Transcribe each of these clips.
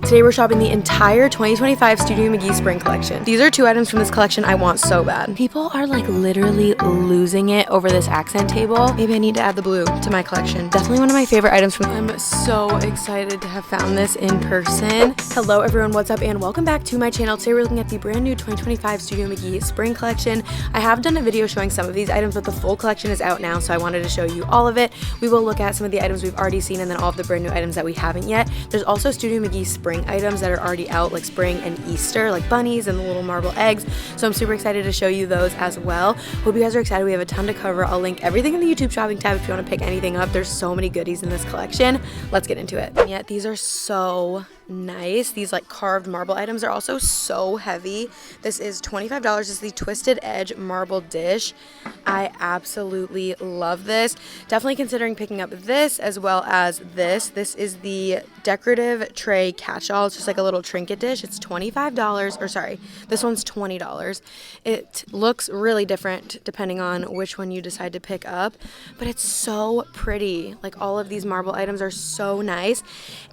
Today we're shopping the entire 2025 Studio McGee spring collection. These are 2 items from this collection I want so bad. People are like literally losing it over this accent table. Maybe I need to add the blue to my collection. Definitely one of my favorite items from. I'm so excited to have found this in person. Hello everyone, what's up and welcome back to my channel. Today we're looking at the brand new 2025 Studio McGee spring collection. I have done a video showing some of these items, but the full collection is out now, so I wanted to show you all of it. We will look at some of the items we've already seen and then all of the brand new items that we haven't yet. There's also Studio McGee spring items that are already out, like spring and Easter, like bunnies and the little marble eggs. So I'm super excited to show you those as well. Hope you guys are excited. We have a ton to cover. I'll link everything in the YouTube shopping tab if you want to pick anything up. There's so many goodies in this collection. Let's get into it. Yeah, these are so nice. These like carved marble items are also so heavy. This is $25. This is the Twisted Edge marble dish. I absolutely love this. Definitely considering picking up this as well as this. This is the decorative tray catch-all. It's just like a little trinket dish. It's $25, or sorry, this one's $20. It looks really different depending on which one you decide to pick up, but it's so pretty. Like all of these marble items are so nice.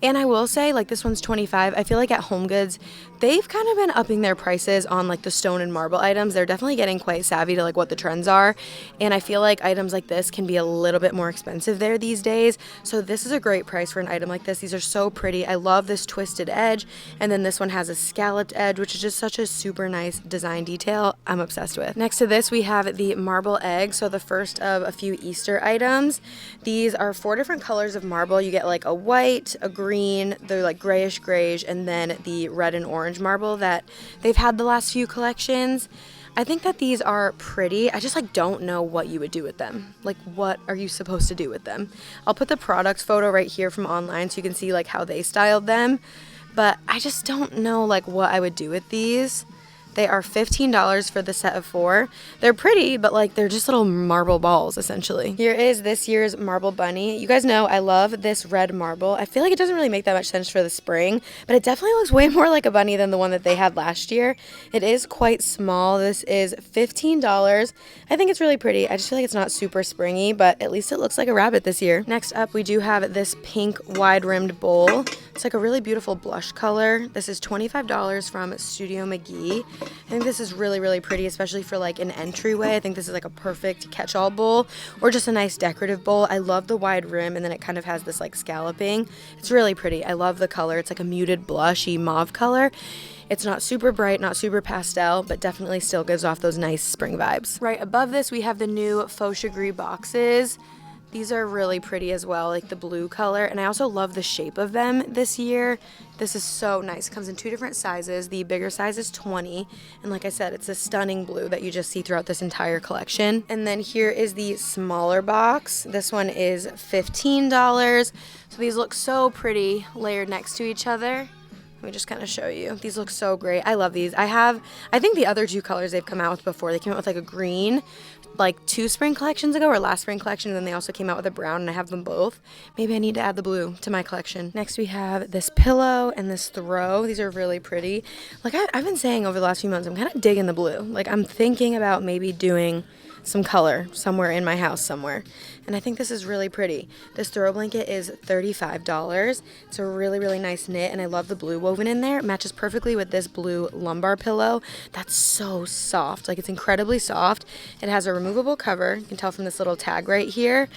And I will say, like, this one's $25. I feel like at HomeGoods, they've kind of been upping their prices on like the stone and marble items. They're definitely getting quite savvy to like what the trends are. And I feel like items like this can be a little bit more expensive there these days. So this is a great price for an item like this. These are so pretty. I love this twisted edge. And then this one has a scalloped edge, which is just such a super nice design detail. I'm obsessed with. Next to this, we have the marble egg. So the first of a few Easter items. These are 4 different colors of marble. You get like a white, a green, they're like grayish, and then the red and orange marble that they've had the last few collections. I think that these are pretty. I just like don't know what you would do with them. Like, what are you supposed to do with them? I'll put the product photo right here from online so you can see like how they styled them, but I just don't know like what I would do with these. They are $15 for the set of 4. They're pretty, but like they're just little marble balls essentially. Here is this year's marble bunny. You guys know I love this red marble. I feel like it doesn't really make that much sense for the spring, but it definitely looks way more like a bunny than the one that they had last year. It is quite small. This is $15. I think it's really pretty. I just feel like it's not super springy, but at least it looks like a rabbit this year. Next up, we do have this pink wide-rimmed bowl. It's like a really beautiful blush color. This is $25 from Studio McGee. I think this is really, really pretty, especially for like an entryway. I think this is like a perfect catch-all bowl or just a nice decorative bowl. I love the wide rim, and then it kind of has this like scalloping. It's really pretty. I love the color. It's like a muted blushy mauve color. It's not super bright, not super pastel, but definitely still gives off those nice spring vibes. Right above this, we have the new faux gris boxes. These are really pretty as well, like the blue color. And I also love the shape of them this year. This is so nice. It comes in 2 different sizes. The bigger size is 20. And like I said, it's a stunning blue that you just see throughout this entire collection. And then here is the smaller box. This one is $15. So these look so pretty layered next to each other. Let me just kind of show you. These look so great. I love these. I think the other 2 colors they've come out with before, they came out with like a green, like 2 spring collections ago, or last spring collection, and then they also came out with a brown, and I have them both. Maybe I need to add the blue to my collection. Next we have this pillow and this throw. These are really pretty. Like I've been saying over the last few months, I'm kind of digging the blue. Like I'm thinking about maybe doing some color somewhere in my house somewhere. And I think this is really pretty. This throw blanket is $35. It's a really, really nice knit, and I love the blue woven in there. It matches perfectly with this blue lumbar pillow. That's so soft. Like, it's incredibly soft. It has a removable cover. You can tell from this little tag right here.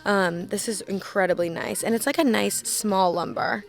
This is incredibly nice, and it's like a nice small lumbar.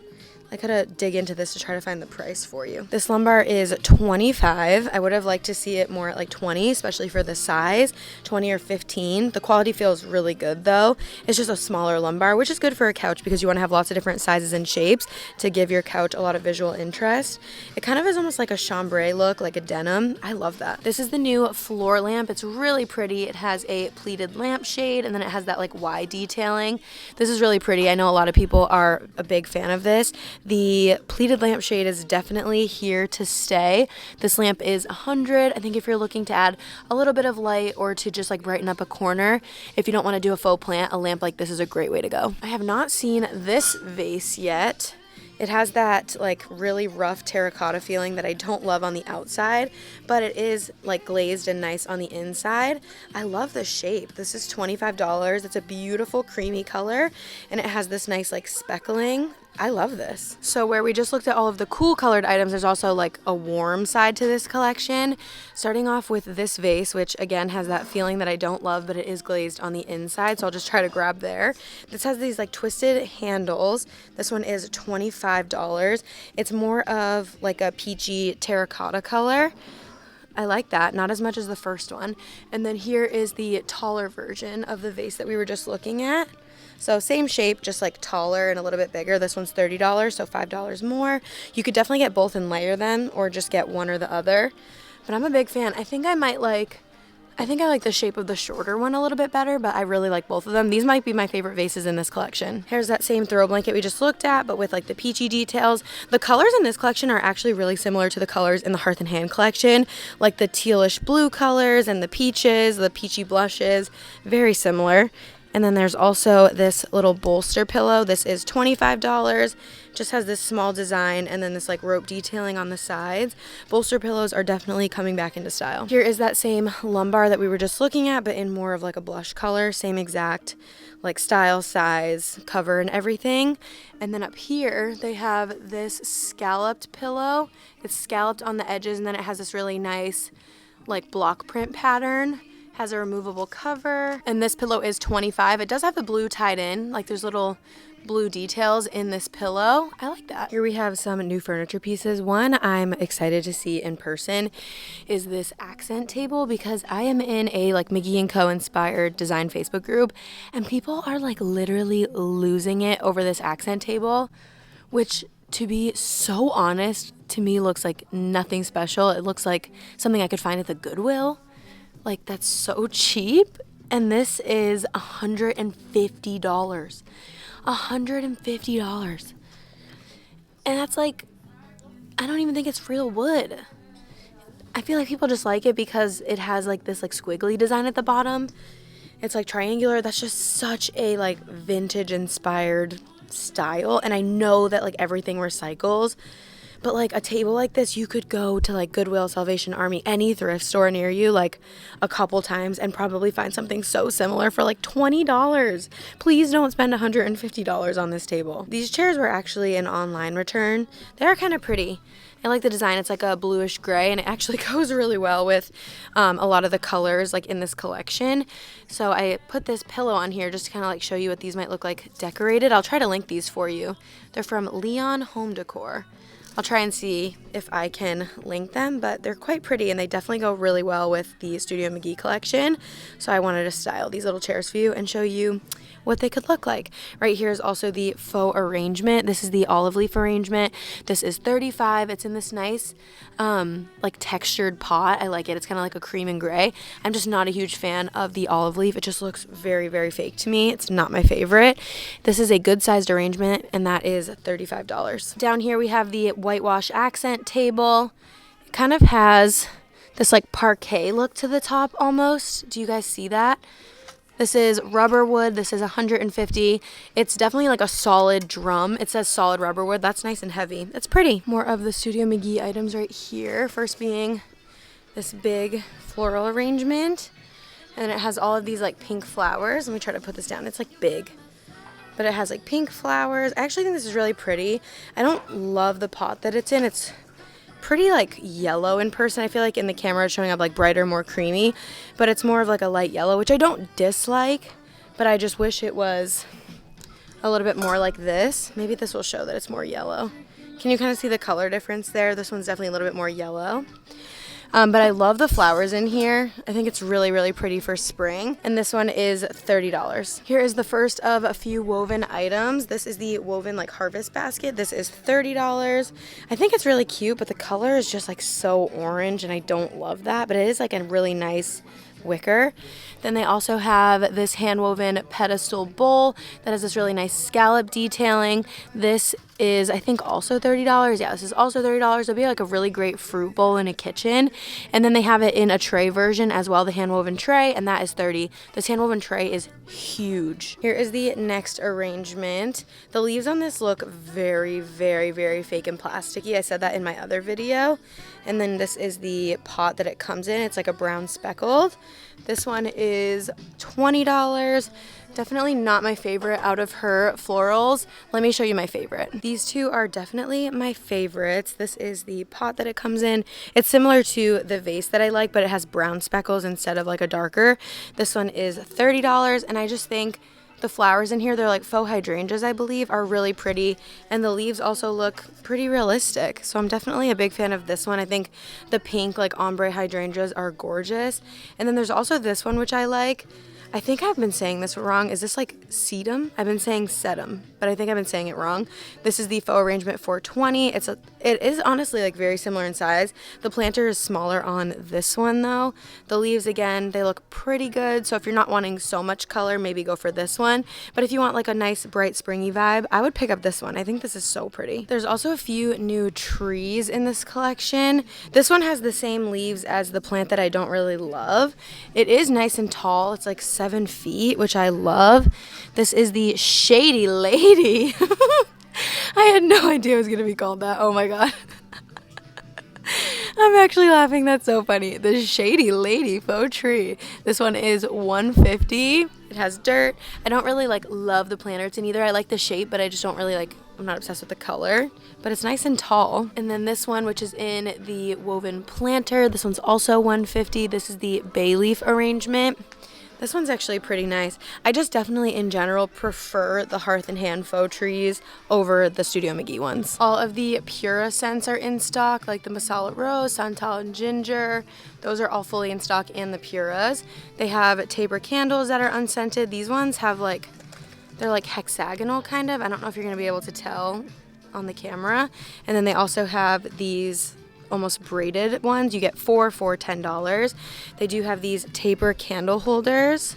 I gotta dig into this to try to find the price for you. This lumbar is $25. I would have liked to see it more at like $20, especially for the size, $20 or $15. The quality feels really good though. It's just a smaller lumbar, which is good for a couch because you want to have lots of different sizes and shapes to give your couch a lot of visual interest. It kind of is almost like a chambray look, like a denim. I love that. This is the new floor lamp. It's really pretty. It has a pleated lampshade, and then it has that like Y detailing. This is really pretty. I know a lot of people are a big fan of this. The pleated lampshade is definitely here to stay. This lamp is $100. I think if you're looking to add a little bit of light or to just like brighten up a corner, if you don't want to do a faux plant, a lamp like this is a great way to go. I have not seen this vase yet. It has that like really rough terracotta feeling that I don't love on the outside, but it is like glazed and nice on the inside. I love the shape. This is $25. It's a beautiful creamy color, and it has this nice like speckling. I love this. So where we just looked at all of the cool colored items, there's also like a warm side to this collection. Starting off with this vase, which again has that feeling that I don't love, but it is glazed on the inside, so I'll just try to grab there. This has these like twisted handles. This one is $25. It's more of like a peachy terracotta color. I like that, not as much as the first one. And then here is the taller version of the vase that we were just looking at. So same shape, just like taller and a little bit bigger. This one's $30, so $5 more. You could definitely get both and layer them, or just get one or the other. But I'm a big fan. I think I like the shape of the shorter one a little bit better, but I really like both of them. These might be my favorite vases in this collection. Here's that same throw blanket we just looked at, but with like the peachy details. The colors in this collection are actually really similar to the colors in the Hearth and Hand collection, like the tealish blue colors and the peaches, the peachy blushes, very similar. And then there's also this little bolster pillow. This is $25. Just has this small design and then this like rope detailing on the sides. Bolster pillows are definitely coming back into style. Here is that same lumbar that we were just looking at, but in more of like a blush color. Same exact like style, size, cover, and everything. And then up here they have this scalloped pillow. It's scalloped on the edges, and then it has this really nice like block print pattern. Has a removable cover, and this pillow is $25. It does have the blue tied in, like there's little blue details in this pillow. I like that. Here we have some new furniture pieces. One I'm excited to see in person is this accent table, because I am in a like McGee & Co. inspired design Facebook group, and people are like literally losing it over this accent table, which, to be so honest, to me looks like nothing special. It looks like something I could find at the Goodwill. Like, that's so cheap. And this is $150. $150. And that's like, I don't even think it's real wood. I feel like people just like it because it has like this like squiggly design at the bottom. It's like triangular. That's just such a like vintage inspired style. And I know that like everything recycles. But like a table like this, you could go to like Goodwill, Salvation Army, any thrift store near you like a couple times and probably find something so similar for like $20. Please don't spend $150 on this table. These chairs were actually an online return. They're kind of pretty. I like the design. It's like a bluish gray, and it actually goes really well with a lot of the colors like in this collection. So I put this pillow on here just to kind of like show you what these might look like decorated. I'll try to link these for you. They're from ILY Home Decor. I'll try and see if I can link them, but they're quite pretty, and they definitely go really well with the Studio McGee collection. So I wanted to style these little chairs for you and show you what they could look like. Right here is also the faux arrangement. This is the olive leaf arrangement. This is $35. It's in this nice like textured pot. I like it. It's kind of like a cream and gray. I'm just not a huge fan of the olive leaf. It just looks very, very fake to me. It's not my favorite. This is a good sized arrangement, and that is $35. Down here we have the whitewash accent table. It kind of has this like parquet look to the top almost. Do you guys see that? This is rubber wood. This is $150. It's definitely like a solid drum. It says solid rubber wood. That's nice and heavy. It's pretty. More of the Studio McGee items right here. First being this big floral arrangement. And it has all of these like pink flowers. Let me try to put this down. It's like big. But it has like pink flowers. I actually think this is really pretty. I don't love the pot that it's in. It's pretty like yellow in person. I feel like in the camera it's showing up like brighter, more creamy, but it's more of like a light yellow, which I don't dislike, but I just wish it was a little bit more like this. Maybe this will show that it's more yellow. Can you kind of see the color difference there? This one's definitely a little bit more yellow. But I love the flowers in here. I think it's really, really pretty for spring. And this one is $30. Here is the first of a few woven items. This is the woven like harvest basket. This is $30. I think it's really cute, but the color is just like so orange, and I don't love that. But it is like a really nice wicker. Then they also have this hand-woven pedestal bowl that has this really nice scallop detailing. This is, I think, also $30. Yeah, this is also $30. It'll be like a really great fruit bowl in a kitchen. And then they have it in a tray version as well, the hand-woven tray, and that is $30. This hand-woven tray is huge. Here is the next arrangement. The leaves on this look very, very, very fake and plasticky. I said that in my other video. And then this is the pot that it comes in. It's like a brown speckled. This one is $20. Definitely not my favorite out of her florals. Let me show you my favorite. These two are definitely my favorites. This is the pot that it comes in. It's similar to the vase that I like, but it has brown speckles instead of like a darker. This one is $30, and I just think the flowers in here, they're like faux hydrangeas, I believe, are really pretty, and the leaves also look pretty realistic. So I'm definitely a big fan of this one. I think the pink like ombre hydrangeas are gorgeous. And then there's also this one which I like. I think I've been saying this wrong. Is this like sedum? I've been saying sedum, but I think I've been saying it wrong. This is the faux arrangement 420. It is honestly like very similar in size. The planter is smaller on this one though. The leaves, again, they look pretty good. So if you're not wanting so much color, maybe go for this one. But if you want like a nice bright springy vibe, I would pick up this one. I think this is so pretty. There's also a few new trees in this collection. This one has the same leaves as the plant that I don't really love. It is nice and tall. It's like 7 feet, which I love. This is the Shady Lady. I had no idea it was going to be called that. Oh my god. I'm actually laughing. That's so funny. The Shady Lady faux tree. This one is $150. It has dirt. I don't really like love the planters in either. I like the shape, but I just don't really like, I'm not obsessed with the color, but it's nice and tall. And then this one, which is in the woven planter, this one's also $150. This is the bay leaf arrangement. This one's actually pretty nice. I just definitely in general prefer the Hearth and Hand faux trees over the Studio McGee ones. All of the Pura scents are in stock, like the Masala Rose, Santal and Ginger. Those are all fully in stock, and the Puras. They have Tabor candles that are unscented. These ones have like, they're like hexagonal kind of. I don't know if you're gonna be able to tell on the camera. And then they also have these almost braided ones. You get 4 for $10. They do have these Tabor candle holders.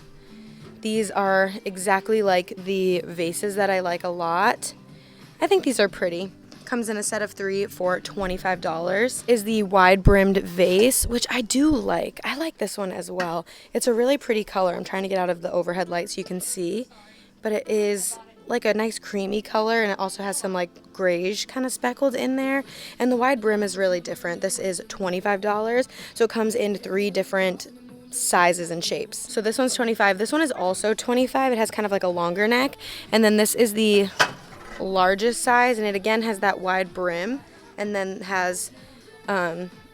These are exactly like the vases that I like a lot. I think these are pretty. Comes in a set of 3 for $25. Is the wide brimmed vase, which I do like. I like this one as well. It's a really pretty color. I'm trying to get out of the overhead light so you can see, but it is like a nice creamy color, and it also has some like grayish kind of speckled in there, and the wide brim is really different. This is $25, so it comes in 3 different sizes and shapes. So this one's $25. This one is also $25. It has kind of like a longer neck, and then this is the largest size, and it again has that wide brim, and then has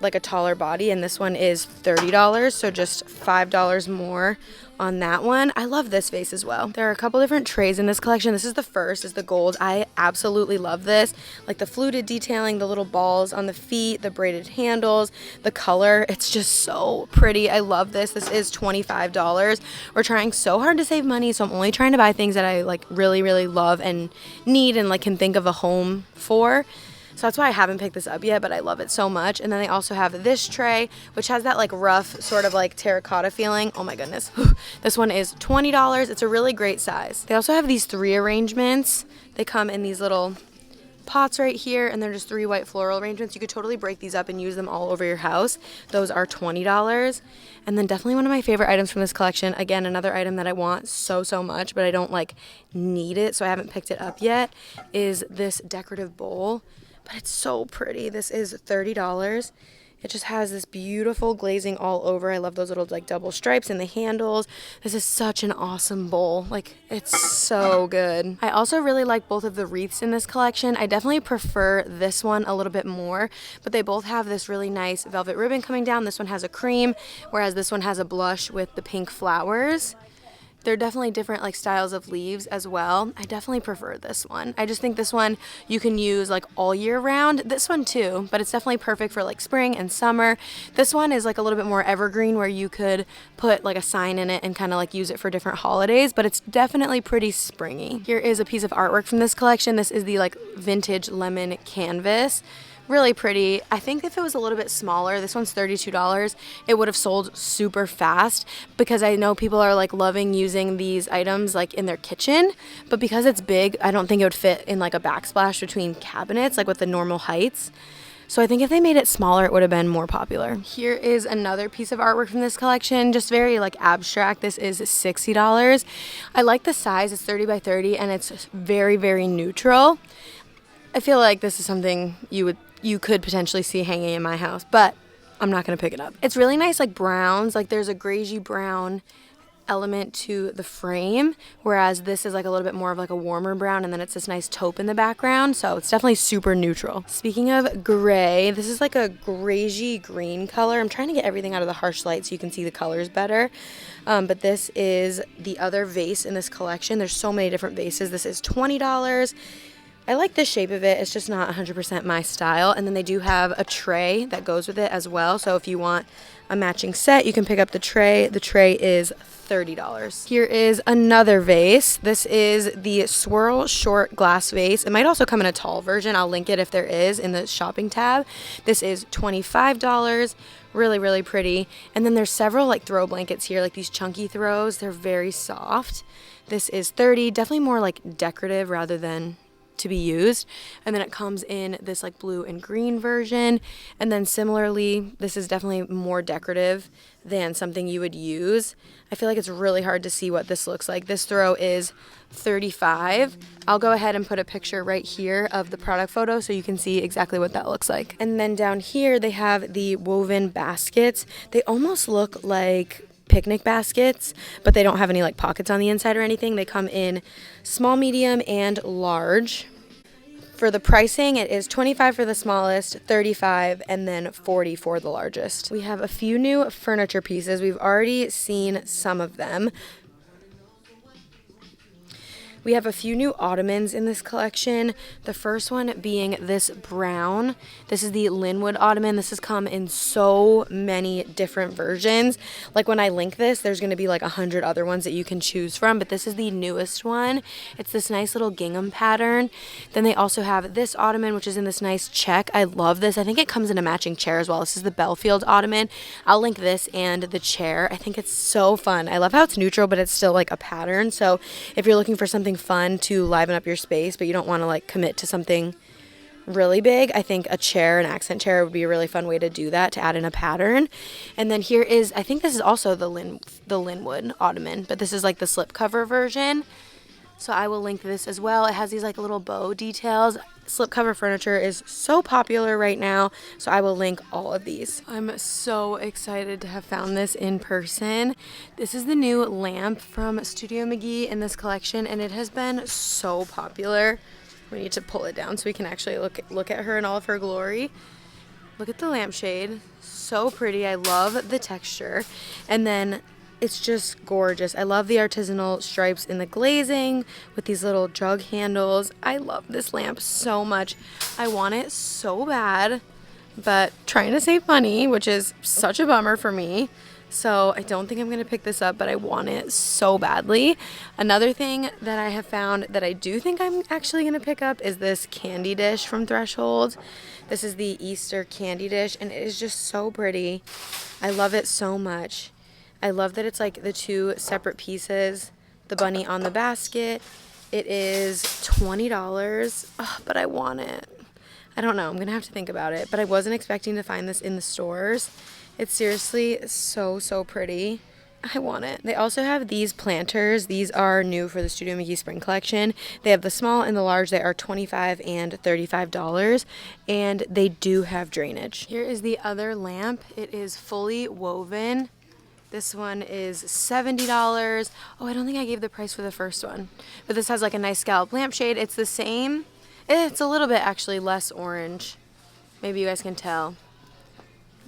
like a taller body, and this one is $30, so just $5 more on that one. I love this vase as well. There are a couple different trays in this collection. This is the first, is the gold. I absolutely love this. Like the fluted detailing, the little balls on the feet, the braided handles, the color. It's just so pretty. I love this. This is $25. We're trying so hard to save money, so I'm only trying to buy things that I like really, really love and need and like can think of a home for. So that's why I haven't picked this up yet, but I love it so much. And then they also have this tray, which has that like rough sort of like terracotta feeling. Oh my goodness. This one is $20. It's a really great size. They also have these 3 arrangements. They come in these little pots right here, and they're just 3 white floral arrangements. You could totally break these up and use them all over your house. Those are $20. And then definitely one of my favorite items from this collection, again, another item that I want so much, but I don't like need it, so I haven't picked it up yet, is this decorative bowl. But it's so pretty. This is $30. It just has this beautiful glazing all over. I love those little like double stripes in the handles. This is such an awesome bowl. Like, it's so good. I also really like both of the wreaths in this collection. I definitely prefer this one a little bit more, but they both have this really nice velvet ribbon coming down. This one has a cream, whereas this one has a blush with the pink flowers. They're definitely different like styles of leaves as well. I definitely prefer this one. I just think this one you can use like all year round. This one too, but it's definitely perfect for like spring and summer. This one is like a little bit more evergreen, where you could put like a sign in it and kind of like use it for different holidays, but it's definitely pretty springy. Here is a piece of artwork from this collection. This is the like vintage lemon canvas. Really pretty. I think if it was a little bit smaller, this one's $32, it would have sold super fast, because I know people are like loving using these items like in their kitchen, but because it's big, I don't think it would fit in like a backsplash between cabinets like with the normal heights. So I think if they made it smaller, it would have been more popular. Here is another piece of artwork from this collection, just very like abstract. This is $60. I like the size. It's 30 by 30, and it's very, very neutral. I feel like this is something you could potentially see hanging in my house, but I'm not gonna pick it up. It's really nice like browns, like there's a greigey brown element to the frame, whereas this is like a little bit more of like a warmer brown, and then it's this nice taupe in the background, so it's definitely super neutral. Speaking of gray, this is like a grayish green color. I'm trying to get everything out of the harsh light so you can see the colors better, but this is the other vase in this collection. There's so many different vases. This is $20. I like the shape of it. It's just not 100% my style. And then they do have a tray that goes with it as well. So if you want a matching set, you can pick up the tray. The tray is $30. Here is another vase. This is the swirl short glass vase. It might also come in a tall version. I'll link it if there is in the shopping tab. This is $25. Really, really pretty. And then there's several like throw blankets here, like these chunky throws. They're very soft. This is $30. Definitely more like decorative rather than to be used. And then it comes in this like blue and green version, and then similarly this is definitely more decorative than something you would use. I feel like it's really hard to see what this looks like. This throw is $35. I'll go ahead and put a picture right here of the product photo so you can see exactly what that looks like. And then down here they have the woven baskets. They almost look like picnic baskets, but they don't have any like pockets on the inside or anything. They come in small, medium, and large. For the pricing, it is $25 for the smallest, $35, and then $40 for the largest. We have a few new furniture pieces. We've already seen some of them. We have a few new ottomans in this collection. The first one being this brown. This is the Linwood ottoman. This has come in so many different versions. Like when I link this, there's going to be like 100 other ones that you can choose from, but this is the newest one. It's this nice little gingham pattern. Then they also have this ottoman, which is in this nice check. I love this. I think it comes in a matching chair as well. This is the Belfield ottoman. I'll link this and the chair. I think it's so fun. I love how it's neutral, but it's still like a pattern. So if you're looking for something fun to liven up your space, but you don't want to like commit to something really big, I think a chair, an accent chair, would be a really fun way to do that, to add in a pattern. And then here is, I think this is also the Linwood ottoman, but this is like the slipcover version. So I will link this as well. It has these like little bow details. Slipcover furniture is so popular right now, so I will link all of these. I'm so excited to have found this in person. This is the new lamp from Studio McGee in this collection, and it has been so popular. We need to pull it down so we can actually look at her in all of her glory. Look at the lampshade. So pretty. I love the texture. And then it's just gorgeous. I love the artisanal stripes in the glazing with these little jug handles. I love this lamp so much. I want it so bad, but trying to save money, which is such a bummer for me. So I don't think I'm going to pick this up, but I want it so badly. Another thing that I have found that I do think I'm actually going to pick up is this candy dish from Threshold. This is the Easter candy dish, and it is just so pretty. I love it so much. I love that it's like the two separate pieces, the bunny on the basket. It is $20, but I want it. I don't know. I'm going to have to think about it, but I wasn't expecting to find this in the stores. It's seriously so, so pretty. I want it. They also have these planters. These are new for the Studio McGee Spring Collection. They have the small and the large. They are $25 and $35, and they do have drainage. Here is the other lamp. It is fully woven. This one is $70. Oh, I don't think I gave the price for the first one. But this has like a nice scallop lampshade. It's the same. It's a little bit actually less orange. Maybe you guys can tell.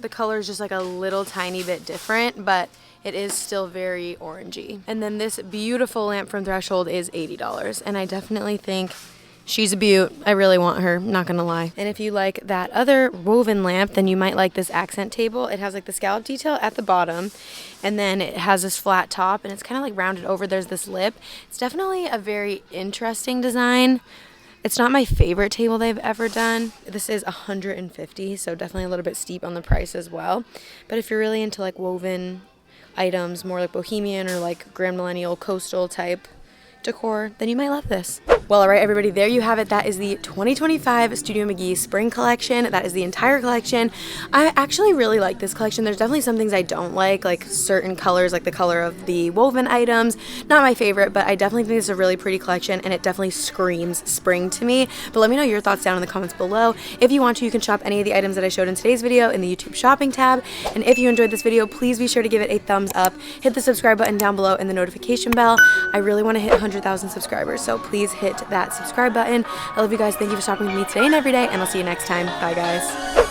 The color is just like a little tiny bit different, but it is still very orangey. And then this beautiful lamp from Threshold is $80. And I definitely think she's a beaut. I really want her, not gonna lie. And if you like that other woven lamp, then you might like this accent table. It has like the scallop detail at the bottom, and then it has this flat top, and it's kind of like rounded over. There's this lip. It's definitely a very interesting design. It's not my favorite table they've ever done. This is $150, so definitely a little bit steep on the price as well. But if you're really into like woven items, more like bohemian or like grand millennial coastal type decor, then you might love this. Well, all right, everybody, there you have it. That is the 2025 Studio McGee spring collection. That is the entire collection. I actually really like this collection. There's definitely some things I don't like certain colors, like the color of the woven items. Not my favorite, but I definitely think it's a really pretty collection, and it definitely screams spring to me. But let me know your thoughts down in the comments below. If you want to, you can shop any of the items that I showed in today's video in the YouTube shopping tab. And if you enjoyed this video, please be sure to give it a thumbs up. Hit the subscribe button down below and the notification bell. I really want to hit 100,000 subscribers, so please hit that subscribe button. I love you guys. Thank you for shopping with me today and every day, and I'll see you next time. Bye, guys.